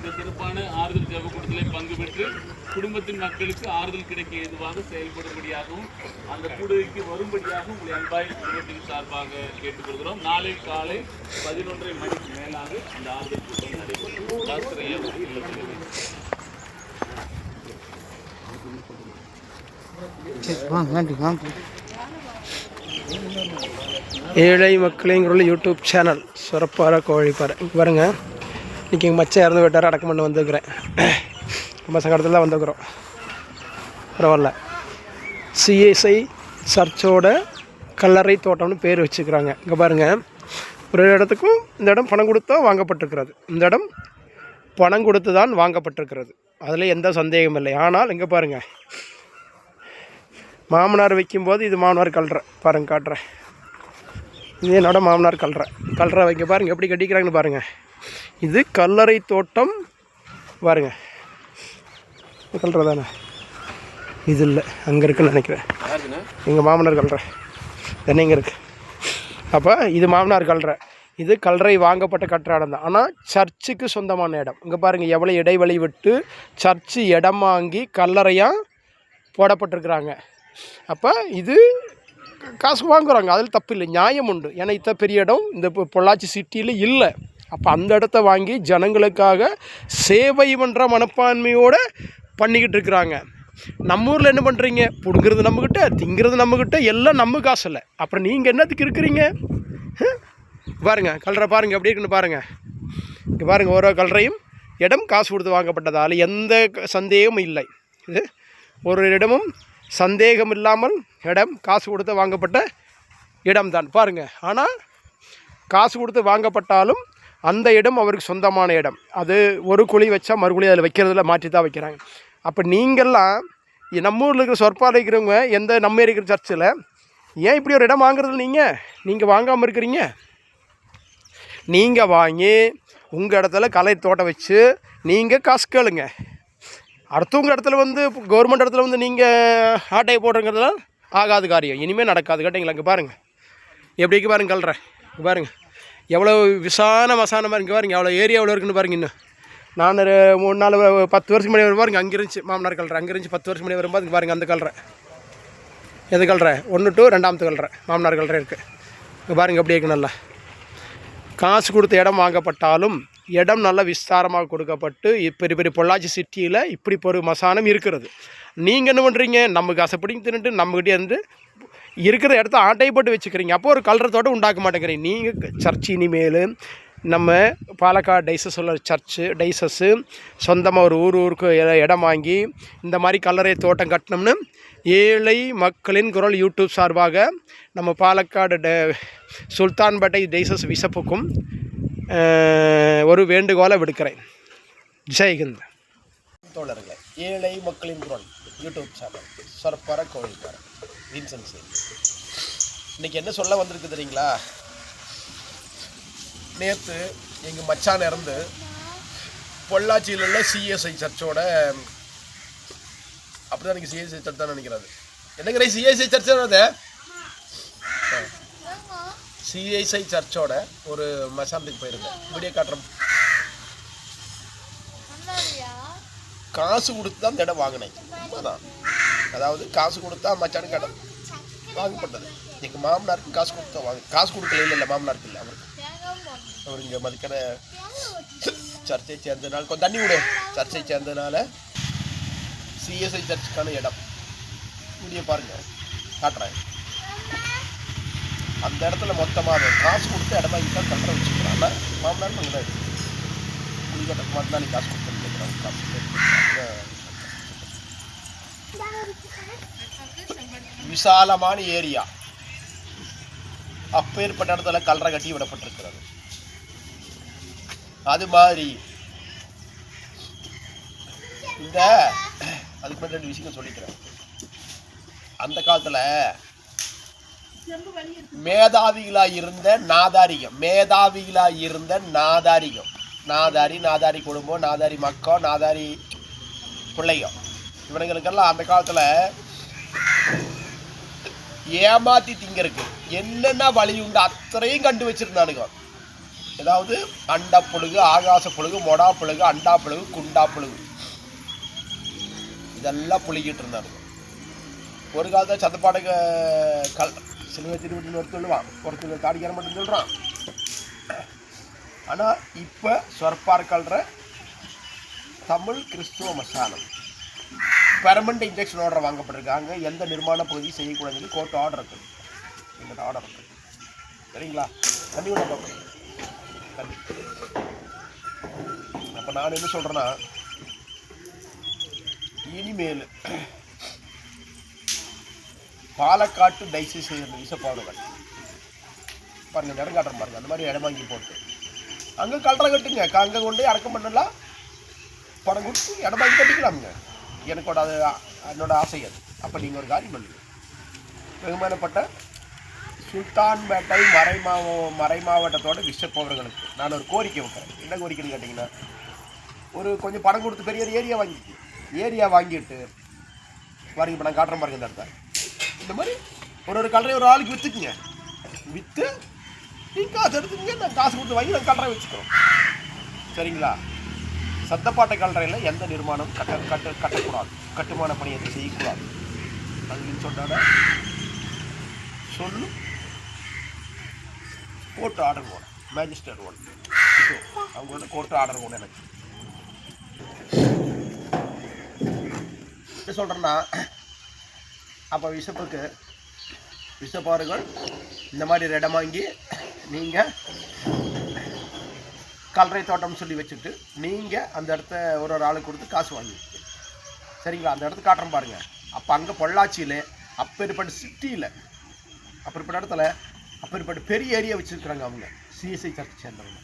இந்த சிறப்பான ஆறுதல் ஜெப கூட்டத்திலே பங்கு பெற்று குடும்பத்தின் மக்களுக்கு ஆறுதல் கிடைக்க ஏதுவாக செயல்படும்படியாகவும் அந்த கூடுகைக்கு வரும்படியாகவும் உங்களை அன்பாய் குடும்பத்தின் சார்பாக கேட்டுக்கொள்கிறோம். நாளை காலை 11:30 மணிக்கு மேலாக அந்த ஆறுதல் கூட்டம் நடைபெறும். ஏழை மக்களின் யூடியூப் சேனல் சிறப்பான கோழிப்பாறை பாருங்க. இன்றைக்கி எங்கள் மச்சம் இறந்து விட்டார், அடக்கம் பண்ணி வந்துருக்குறேன். ரொம்ப சங்கடத்தில் தான் வந்துருக்குறோம். பரவாயில்ல. சிஎஸ்ஐ சர்ச்சோட கல்லறை தோட்டம்னு பேர் வச்சுக்கிறாங்க. இங்கே பாருங்கள், ஒரு இடத்துக்கும் இந்த இடம் பணம் கொடுத்தா வாங்கப்பட்டிருக்கிறது. இந்த இடம் பணம் கொடுத்து தான் வாங்கப்பட்டிருக்கிறது, அதில் எந்த சந்தேகமும் இல்லை. ஆனால் இங்கே பாருங்கள், மாமனார் வைக்கும்போது இது மாமனார் கல்ற பாருங்கள், காட்டுறேன். இது என்னோட மாமனார் கல்ற வைக்க பாருங்கள் எப்படி கட்டிக்கிறாங்கன்னு பாருங்கள். இது கல்லறை தோட்டம் பாருங்கள். கல்ற தானே இது? இல்லை, அங்கே இருக்குன்னு நினைக்கிறேன். எங்கள் மாமனார் கல்ற என்ன இங்கே இருக்குது. அப்போ இது மாமனார் கல்ற, இது கல்லறை வாங்கப்பட்ட கட்டிடம் தான். ஆனால் சர்ச்சுக்கு சொந்தமான இடம். இங்கே பாருங்கள் எவ்வளோ இடைவெளி விட்டு சர்ச்சு இடம் வாங்கி கல்லறையாக போடப்பட்டிருக்கிறாங்க. அப்போ இது காசு வாங்குகிறாங்க, அதில் தப்பு இல்லை, நியாயம் உண்டு. ஏன்னா இத்த பெரிய இடம் இந்த பொள்ளாச்சி சிட்டியில் இல்லை. அப்போ அந்த இடத்த வாங்கி ஜனங்களுக்காக சேவை பண்ணுற மனப்பான்மையோடு பண்ணிக்கிட்டு இருக்கிறாங்க. நம்ம ஊரில் என்ன பண்ணுறீங்க? பிடுங்கிறது நம்மக்கிட்ட, திங்கிறது நம்மக்கிட்ட, எல்லாம் நம்ம காசு இல்லை. அப்புறம் நீங்கள் என்னத்துக்கு இருக்கிறீங்க? பாருங்கள் கல்ற பாருங்கள் எப்படி இருக்குன்னு பாருங்கள். இங்கே பாருங்கள், ஓரோ கல்றையும் இடம் காசு கொடுத்து வாங்கப்பட்டதால் எந்த சந்தேகமும் இல்லை. இது ஒரு இடமும் சந்தேகம் இல்லாமல் இடம் காசு கொடுத்து வாங்கப்பட்ட இடம்தான் பாருங்கள். ஆனால் காசு கொடுத்து வாங்கப்பட்டாலும் அந்த இடம் அவருக்கு சொந்தமான இடம். அது ஒரு குழி வச்சா மறுகுழி அதில் வைக்கிறதில்ல, மாற்றி தான் வைக்கிறாங்க. அப்போ நீங்கள்லாம் நம்ம ஊரில் இருக்கிற சொற்பால் இருக்கிறவங்க எந்த நம்ம இருக்கிற சர்ச்சில் ஏன் இப்படி ஒரு இடம் வாங்குறதில்ல? நீங்கள் வாங்காமல் இருக்கிறீங்க. நீங்கள் வாங்கி உங்கள் இடத்துல கலை தோட்டம் வச்சு நீங்கள் காசு கேளுங்க. அடுத்தவங்க இடத்துல வந்து கவர்மெண்ட் இடத்துல வந்து நீங்கள் ஆட்டையை போடுறங்கிறதுலாம் ஆகாது காரியம், இனிமேல் நடக்காது. கேட்டிங்களா? இங்கே பாருங்கள் எப்படிக்கு பாருங்கள் கல்ற. இங்கே பாருங்கள் எவ்வளோ விசான பாருங்க. பாருங்கள் எவ்வளோ ஏரியா எவ்வளோ இருக்குன்னு பாருங்கள். இன்னும் நான் 3-4 10 வருஷம் முன்னாடி பாருங்கள் அங்கே இருந்துச்சு மாமனார் கல்ற. அங்கே இருந்துச்சு 10 வருஷம் முன்னாடி வரும்போது பாருங்கள் அந்த கல்ற. எது கல்ற? 1 to 2வது கல்ற மாமனார் கல்ற இருக்குது. இங்கே பாருங்கள் எப்படி இருக்கு. நல்லா காசு கொடுத்த இடம் வாங்கப்பட்டாலும் இடம் நல்லா விஸ்தாரமாக கொடுக்கப்பட்டு பெரிய பெரிய பொள்ளாச்சி சிட்டியில் இப்படி ஒரு மசானம் இருக்கிறது. நீங்கள் என்ன பண்ணுறீங்க? நம்ம காசை பிடிங்கி தின்னுட்டு நம்மகிட்டே இருந்து இருக்கிற இடத்த ஆட்டையை போட்டு வச்சுக்கிறீங்க. அப்போ ஒரு கல்றத்தோடு உண்டாக்க மாட்டேங்கிறீங்க. நீங்கள் சர்ச் இனிமேல் நம்ம பாலக்காடு டைசஸ் உள்ள டைசஸ்ஸு சொந்தமாக ஒரு ஊருக்கு இடம் வாங்கி இந்த மாதிரி கல்லறை தோட்டம் கட்டணும்னு ஏழை மக்களின் குரல் யூடியூப் சார்பாக நம்ம பாலக்காடு சுல்தான்பேட்டை டைசஸ் விசப்புக்கும் ஒரு வேண்டுகோளை விடுக்கிறேன். ஜெய்ஹிந்த். தோழர்களே, ஏழை மக்களின் குரல் YouTube channel சொற்பர Kozhikkaran Vincent Singh. இன்றைக்கி என்ன சொல்ல வந்திருக்கு தெரியுங்களா? நேற்று எங்கள் மச்சான் இறந்து பொள்ளாச்சியில் உள்ள சிஎஸ்ஐ சர்ச்சோட, அப்படி தான் எனக்கு சிஎஸ்ஐ சர்ச் தான் நினைக்கிறாரு. என்னங்கிற சிஎஸ்ஐ சர்ச்சோட சிஎஸ்ஐ சர்ச்சோட ஒரு மசானத்துக்கு போயிருந்தேன். வீடியோ காட்டுறோம். காசு கொடுத்து தான் இந்த இடம் வாங்கினேன். அதான், அதாவது காசு கொடுத்தா மச்சானுக்கு இடம் வாங்கப்பட்டது. எங்கள் மாமனாருக்கு காசு கொடுத்தா காசு கொடுக்கல. இல்லை மாமனாருக்கு இல்லை, அவர் இங்கே மதிக்கிற சர்ச்சை சேர்ந்ததுனால கொஞ்சம் தண்ணி விடு சர்ச்சை சேர்ந்ததுனால சிஎஸ்ஐ சர்ச்சுக்கான இடம் வீடியோ பாருங்கள், காட்டுறேன். அந்த இடத்துல மொத்தமாக காசு கொடுத்து இடமா தான் கல்ற வச்சுக்கிறாங்க. மாமனார் அங்கே தான் இருக்குது. குளிக்கட்டுக்கு மட்டும் தான் நீ காசு கொடுத்துருக்கிறாங்க. காசு விசாலமான ஏரியா, அப்பேற்பட்ட இடத்துல கல்ற கட்டி விடப்பட்டிருக்கிறது. அது மாதிரி இந்த அதுக்கு மட்டும் 2 விஷயம் சொல்லிக்கிறேன். அந்த காலத்தில் மேதாவிகளாக இருந்த நாதாரிகம், நாதாரி குடும்பம், நாதாரி மக்கள், நாதாரி பிள்ளைங்க, இவனுங்களுக்கெல்லாம் அந்த காலத்தில் ஏமாற்றி திங்கிறதுக்கு என்னென்ன வழி உண்டு அத்தனையும் கண்டு வச்சுருந்தானுங்க. ஏதாவது அண்டா புழுகு, ஆகாச புழுகு, மொடா புழுகு, அண்டா புழுகு, குண்டா புழுகு இதெல்லாம் புழுகிட்டு இருந்தாங்க. ஒரு காலத்தில் சத்தப்பாடுக்கு சிலுவை திருவிட்டு ஒரு சொல்லுவான், ஒருத்தர் தாடிக்கிற மட்டும் சொல்கிறான். ஆனால் இப்போ சொற்பார் கல்ற தமிழ் கிறிஸ்துவ மசாலம் பெர்மனண்ட் இன்ஜெக்ஷன் ஆர்டர் வாங்கப்பட்டிருக்காங்க. எந்த நிர்மாண பகுதி செய்யக்கூடாதுன்னு சொல்லி கோர்ட் ஆர்டர் இருக்குது. எங்கிட்ட ஆர்டர் இருக்குது. சரிங்களா? தண்ணி விட பார்க்கணும். தண்ணி. அப்போ நான் என்ன சொல்கிறேன்னா, இனிமேல் பாலக்காட்டு டைசிஸ் செய்கிற விஷப்பாடுகள் பாருங்கள், இடம் காட்டுற பாருங்கள். அந்த மாதிரி இடம் வாங்கி போட்டு அங்கே கல்ற கட்டுங்க. அங்கே கொண்டு அடக்கம் பண்ணலாம், பணம் கொடுத்து இடம் வாங்கி கட்டிக்கலாமுங்க. எனக்கோட அது என்னோட ஆசை அது. அப்போ நீங்கள் ஒரு காரியம் பண்ணுங்க. வெகுமானப்பட்ட சுல்தான்பேட்டை மறை மாவட்டத்தோட விஷப்பவர்களுக்கு நான் ஒரு கோரிக்கை வைக்கிறேன். என்ன கோரிக்கைன்னு கேட்டிங்கன்னா, ஒரு கொஞ்சம் பணம் கொடுத்து பெரிய ஒரு ஏரியா வாங்கிட்டு பாருங்க. இப்போ நான் காட்டுறேன் பாருங்க. இந்த இடத்த இந்த மாதிரி ஒரு கலரை ஒரு ஆளுக்கு விற்றுக்குங்க. விற்று நீங்கள் காசு எடுத்துக்கங்க. நான் காசு கொடுத்து வாங்கி நான் கலரை வச்சுக்கிறோம். சரிங்களா? சத்தப்பாட்டை கலரையில் எந்த நிர்மாணம் கட்டக்கூடாது, கட்டுமான பணி எதுவும் செய்யக்கூடாது. அதுன்னு சொன்னால சொல்லு கோர்ட்டு ஆர்டர் போட மேஜிஸ்ட்ரேட் ஒன்று அவங்கள்ட்ட கோர்ட்டு ஆர்டர் போட. எனக்கு என்ன சொல்கிறேன்னா, அப்போ விஷப்பாறுகள் இந்த மாதிரி இடம் வாங்கி நீங்கள் கல்லறை தோட்டம்னு சொல்லி வச்சுட்டு நீங்கள் அந்த இடத்த ஒரு ஆளுக்கு கொடுத்து காசு வாங்கி. சரிங்களா? அந்த இடத்த காட்டுறோம் பாருங்கள். அப்போ அங்கே பொள்ளாச்சியில் அப்பேற்பட்ட சிட்டியில் அப்பேற்பட்ட இடத்துல அப்பேற்பட்ட பெரிய ஏரியா வச்சுருக்குறாங்க அவங்க சிஎஸ்ஐ சர்ச்சை சேர்ந்தவங்க.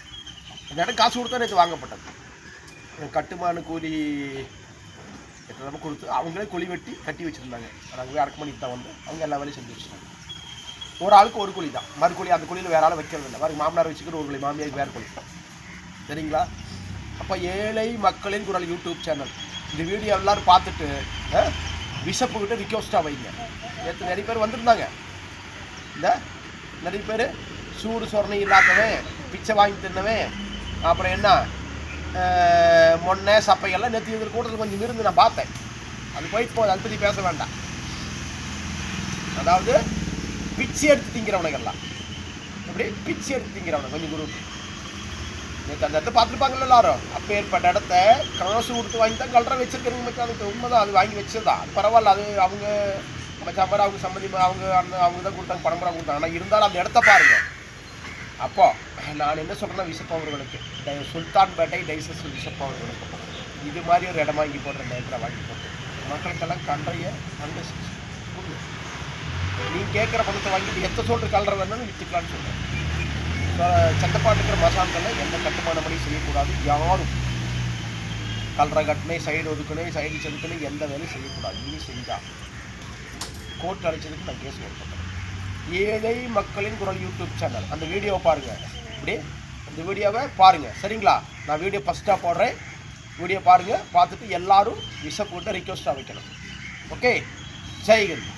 அந்த இடம் காசு கொடுத்தா நேற்று வாங்கப்பட்டது. கட்டுமான கூலி எத்தனை கொடுத்து அவங்களே குழி வெட்டி கட்டி வச்சுருந்தாங்க. நாங்கள் போய் அடக்கம் பண்ணிட்டு தான் வந்து அவங்க எல்லா வேலையும் செஞ்சு வச்சுருந்தாங்க. ஒரு ஆளுக்கு ஒரு குழி தான், மறுக்குழி அந்த குழியில் வேற ஆள் வைக்கிறது இல்லை. வேறு மாமனார் வச்சுக்கிட்டு ஒரு குழி, மாமியாருக்கு வேறு குழி. சரிங்களா? அப்போ ஏழை மக்களின் குரல் யூடியூப் சேனல் இந்த வீடியோ எல்லோரும் பார்த்துட்டு விஷப்புக்கிட்ட ரிக்வஸ்ட்டாக வைங்க. நேற்று நிறைய பேர் வந்திருந்தாங்க. இந்த நிறைய பேர் சூடு சொரணை இல்லாதவன், பிச்சை வாங்கி தின்னவன், அப்புறம் என்ன மொன்னை சப்பையெல்லாம் நேற்று இதில் கூட்டத்தில் கொஞ்சம் இருந்து நான் பார்த்தேன். அது போயிட்டு போகுது, அதை பற்றி பேச வேண்டாம். அதாவது பிச்சை எடுத்து திங்கிறவனுங்கெல்லாம் அப்படி பிச்சை எடுத்து திங்கிறவனுங்க கொஞ்சம் குரூப் நேற்று அந்த இடத்த பார்த்துருப்பாங்கல்ல எல்லாரும். அப்போ ஏற்பட்ட இடத்த காசு கொடுத்து வாங்கி தான் கலரை வச்சிருக்கிறவங்க மச்சான். அதுக்கு உண்மைதான், அது வாங்கி வச்சதுதான், அது பரவாயில்ல. அது அவங்க மச்சான் மாதிரி அவங்க சம்மந்தி அவங்க தான் கொடுத்தாங்க, பரம்பரை கொடுத்தாங்க. ஆனால் இருந்தாலும் அந்த இடத்த பாருங்க. அப்போ நான் என்ன சொல்கிறேன்னா, விஷப்பவர்களுக்கு சுல்தான்பேட்டை டைசஸ் விஷப்பவர்களுக்கு இது மாதிரி ஒரு இடம் வாங்கி போடுற நேரத்தில் வாங்கி போட்டு மக்களுக்கெல்லாம் கன்றைய அந்த நீங்கள் கேட்குற பணத்தை வாங்கிட்டு எத்த சொல்கிற கலரை வேணாலும் விற்றுக்கலான்னு சொல்கிறேன். சட்டப்பாட்டுக்கிற மசான்களில் எந்த கட்டுமான பணி செய்யக்கூடாது. யாரும் கலரை கட்டினே, சைடு ஒதுக்குனே, சைடு செதுக்குனே எந்த வேலையும் செய்யக்கூடாது. இனி செஞ்சால் கோர்ட் அழைச்சதுக்கு நான் கேஸ் போட்டுறேன். ஏழை மக்களின் குரல் யூடியூப் சேனல் அந்த வீடியோவை பாருங்கள். இப்படி இந்த வீடியோவை பாருங்கள். சரிங்களா? நான் வீடியோ ஃபஸ்ட்டாக போடுறேன். வீடியோ பாருங்கள். பார்த்துட்டு எல்லோரும் விஷ போட்டு ரிக்வஸ்ட்டாக வைக்கணும். ஓகே, ஜெய்ஹிந்த்.